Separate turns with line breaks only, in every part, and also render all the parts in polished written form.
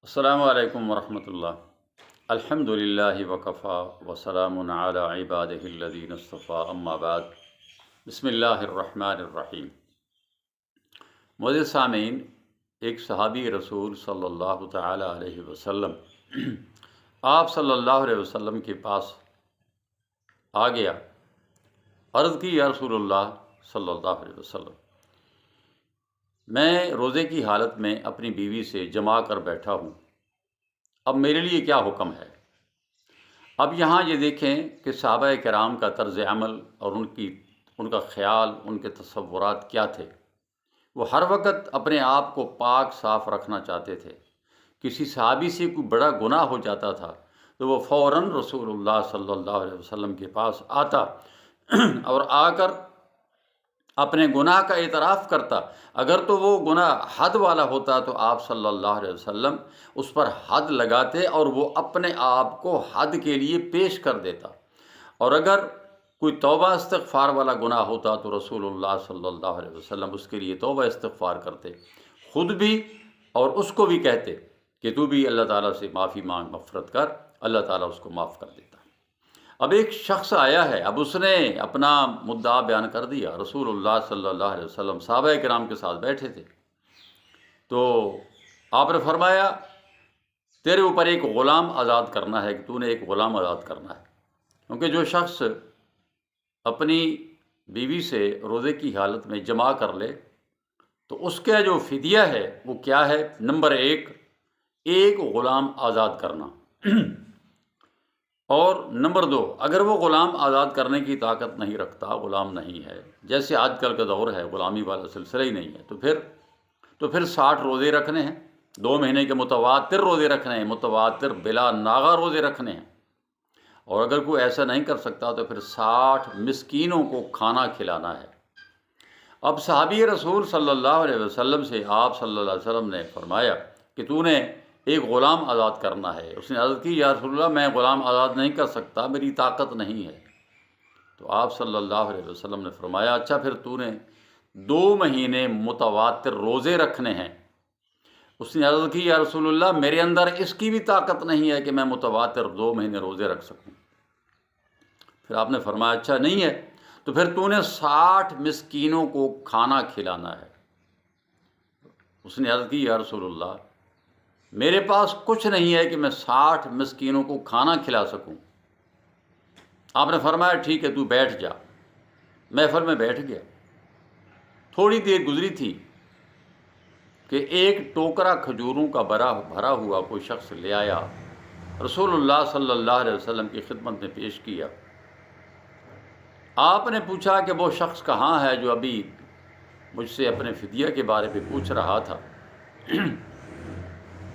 السلام علیکم ورحمۃ اللہ۔ الحمد للہ وکفا وسلام علی عبادہ الذین اصطفیٰ، اما بعد۔ بسم اللہ الرحمن الرحیم۔ معزز سامعین، ایک صحابی رسول صلی اللہ تعالی علیہ وسلم آپ صلی اللہ علیہ وسلم کے پاس آ گیا، عرض کی، یا رسول اللہ صلی اللہ علیہ وسلم، میں روزے کی حالت میں اپنی بیوی سے جمع کر بیٹھا ہوں، اب میرے لیے کیا حکم ہے؟ اب یہاں یہ دیکھیں کہ صحابہ کرام کا طرز عمل اور ان کا خیال، ان کے تصورات کیا تھے۔ وہ ہر وقت اپنے آپ کو پاک صاف رکھنا چاہتے تھے۔ کسی صحابی سے کوئی بڑا گناہ ہو جاتا تھا تو وہ فوراً رسول اللہ صلی اللہ علیہ وسلم کے پاس آتا اور آ کر اپنے گناہ کا اعتراف کرتا۔ اگر تو وہ گناہ حد والا ہوتا تو آپ صلی اللہ علیہ وسلم اس پر حد لگاتے اور وہ اپنے آپ کو حد کے لیے پیش کر دیتا، اور اگر کوئی توبہ استغفار والا گناہ ہوتا تو رسول اللہ صلی اللہ علیہ وسلم اس کے لیے توبہ استغفار کرتے، خود بھی اور اس کو بھی کہتے کہ تو بھی اللہ تعالیٰ سے معافی مانگ، مغفرت کر، اللہ تعالیٰ اس کو معاف کر دیتا۔ اب ایک شخص آیا ہے، اب اس نے اپنا مدعا بیان کر دیا۔ رسول اللہ صلی اللہ علیہ وسلم صحابہ کرام کے ساتھ بیٹھے تھے، تو آپ نے فرمایا تیرے اوپر ایک غلام آزاد کرنا ہے، کہ تو نے ایک غلام آزاد کرنا ہے، کیونکہ جو شخص اپنی بیوی سے روزے کی حالت میں جمع کر لے تو اس کا جو فدیہ ہے وہ کیا ہے؟ نمبر ایک غلام آزاد کرنا، اور نمبر 2، اگر وہ غلام آزاد کرنے کی طاقت نہیں رکھتا، غلام نہیں ہے، جیسے آج کل کا دور ہے، غلامی والا سلسلہ ہی نہیں ہے، تو پھر 60 روزے رکھنے ہیں، 2 مہینے کے متواتر روزے رکھنے ہیں، متواتر بلا ناغہ روزے رکھنے ہیں، اور اگر کوئی ایسا نہیں کر سکتا تو پھر 60 مسکینوں کو کھانا کھلانا ہے۔ اب صحابی رسول صلی اللہ علیہ وسلم سے آپ صلی اللہ علیہ وسلم نے فرمایا کہ تو نے ایک غلام آزاد کرنا ہے۔ اس نے عرض کی، یا رسول اللہ، میں غلام آزاد نہیں کر سکتا، میری طاقت نہیں ہے۔ تو آپ صلی اللہ علیہ وسلم نے فرمایا، اچھا پھر تو نے 2 مہینے متواتر روزے رکھنے ہیں۔ اس نے عرض کی، یا رسول اللہ، میرے اندر اس کی بھی طاقت نہیں ہے کہ میں متواتر 2 مہینے روزے رکھ سکوں۔ پھر آپ نے فرمایا، اچھا نہیں ہے تو پھر تو نے 60 مسکینوں کو کھانا کھلانا ہے۔ اس نے عرض کی، یا رسول اللہ، میرے پاس کچھ نہیں ہے کہ میں 60 مسکینوں کو کھانا کھلا سکوں۔ آپ نے فرمایا، ٹھیک ہے، تو بیٹھ جا۔ محفل میں بیٹھ گیا۔ تھوڑی دیر گزری تھی کہ ایک ٹوکرا کھجوروں کا بھرا ہوا کوئی شخص لے آیا، رسول اللہ صلی اللہ علیہ وسلم کی خدمت میں پیش کیا۔ آپ نے پوچھا کہ وہ شخص کہاں ہے جو ابھی مجھ سے اپنے فدیہ کے بارے میں پوچھ رہا تھا؟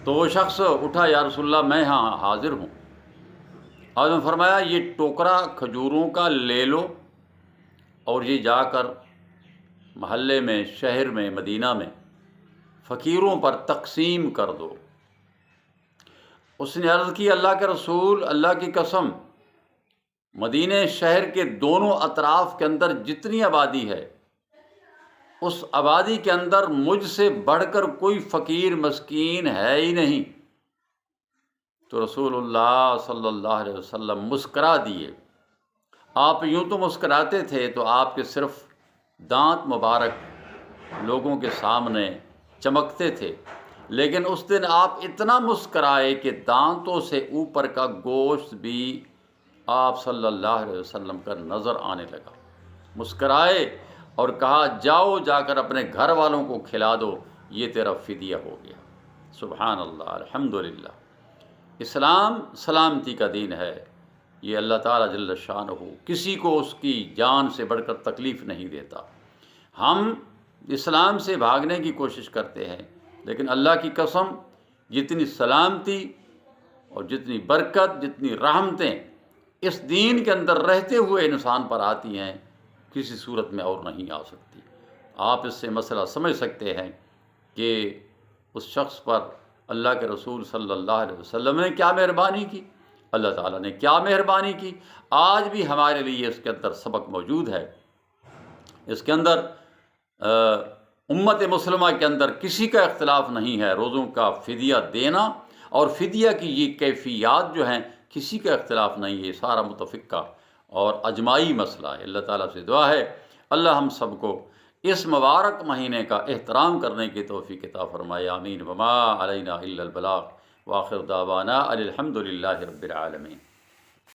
تو وہ شخص اٹھا، یا رسول اللہ، میں ہاں حاضر ہوں۔ آپ نے فرمایا، یہ ٹوکرا کھجوروں کا لے لو اور یہ جا کر محلے میں، شہر میں، مدینہ میں فقیروں پر تقسیم کر دو۔ اس نے عرض کی، اللہ کے رسول، اللہ کی قسم، مدینہ شہر کے دونوں اطراف کے اندر جتنی آبادی ہے، اس آبادی کے اندر مجھ سے بڑھ کر کوئی فقیر مسکین ہے ہی نہیں۔ تو رسول اللہ صلی اللہ علیہ وسلم مسکرا دیے۔ آپ یوں تو مسکراتے تھے تو آپ کے صرف دانت مبارک لوگوں کے سامنے چمکتے تھے، لیکن اس دن آپ اتنا مسکرائے کہ دانتوں سے اوپر کا گوشت بھی آپ صلی اللہ علیہ وسلم کا نظر آنے لگا۔ مسکرائے اور کہا، جاؤ، جا کر اپنے گھر والوں کو کھلا دو، یہ تیرا فدیہ ہو گیا۔ سبحان اللہ، الحمدللہ۔ اسلام سلامتی کا دین ہے۔ یہ اللہ تعالیٰ جل شانہ کسی کو اس کی جان سے بڑھ کر تکلیف نہیں دیتا۔ ہم اسلام سے بھاگنے کی کوشش کرتے ہیں، لیکن اللہ کی قسم، جتنی سلامتی اور جتنی برکت، جتنی رحمتیں اس دین کے اندر رہتے ہوئے انسان پر آتی ہیں، کسی صورت میں اور نہیں آ سکتی۔ آپ اس سے مسئلہ سمجھ سکتے ہیں کہ اس شخص پر اللہ کے رسول صلی اللہ علیہ وسلم نے کیا مہربانی کی، اللہ تعالیٰ نے کیا مہربانی کی۔ آج بھی ہمارے لیے اس کے اندر سبق موجود ہے۔ اس کے اندر امت مسلمہ کے اندر کسی کا اختلاف نہیں ہے روزوں کا فدیہ دینا اور فدیہ کی یہ کیفیات جو ہیں کسی کا اختلاف نہیں ہے، یہ سارا متفقہ اور اجماعی مسئلہ ہے۔ اللہ تعالیٰ سے دعا ہے اللہ ہم سب کو اس مبارک مہینے کا احترام کرنے کی توفیق عطا فرمائے، آمین۔ وما علینا الا البلاغ، وآخر دعوانا الحمد للہ رب العالمین۔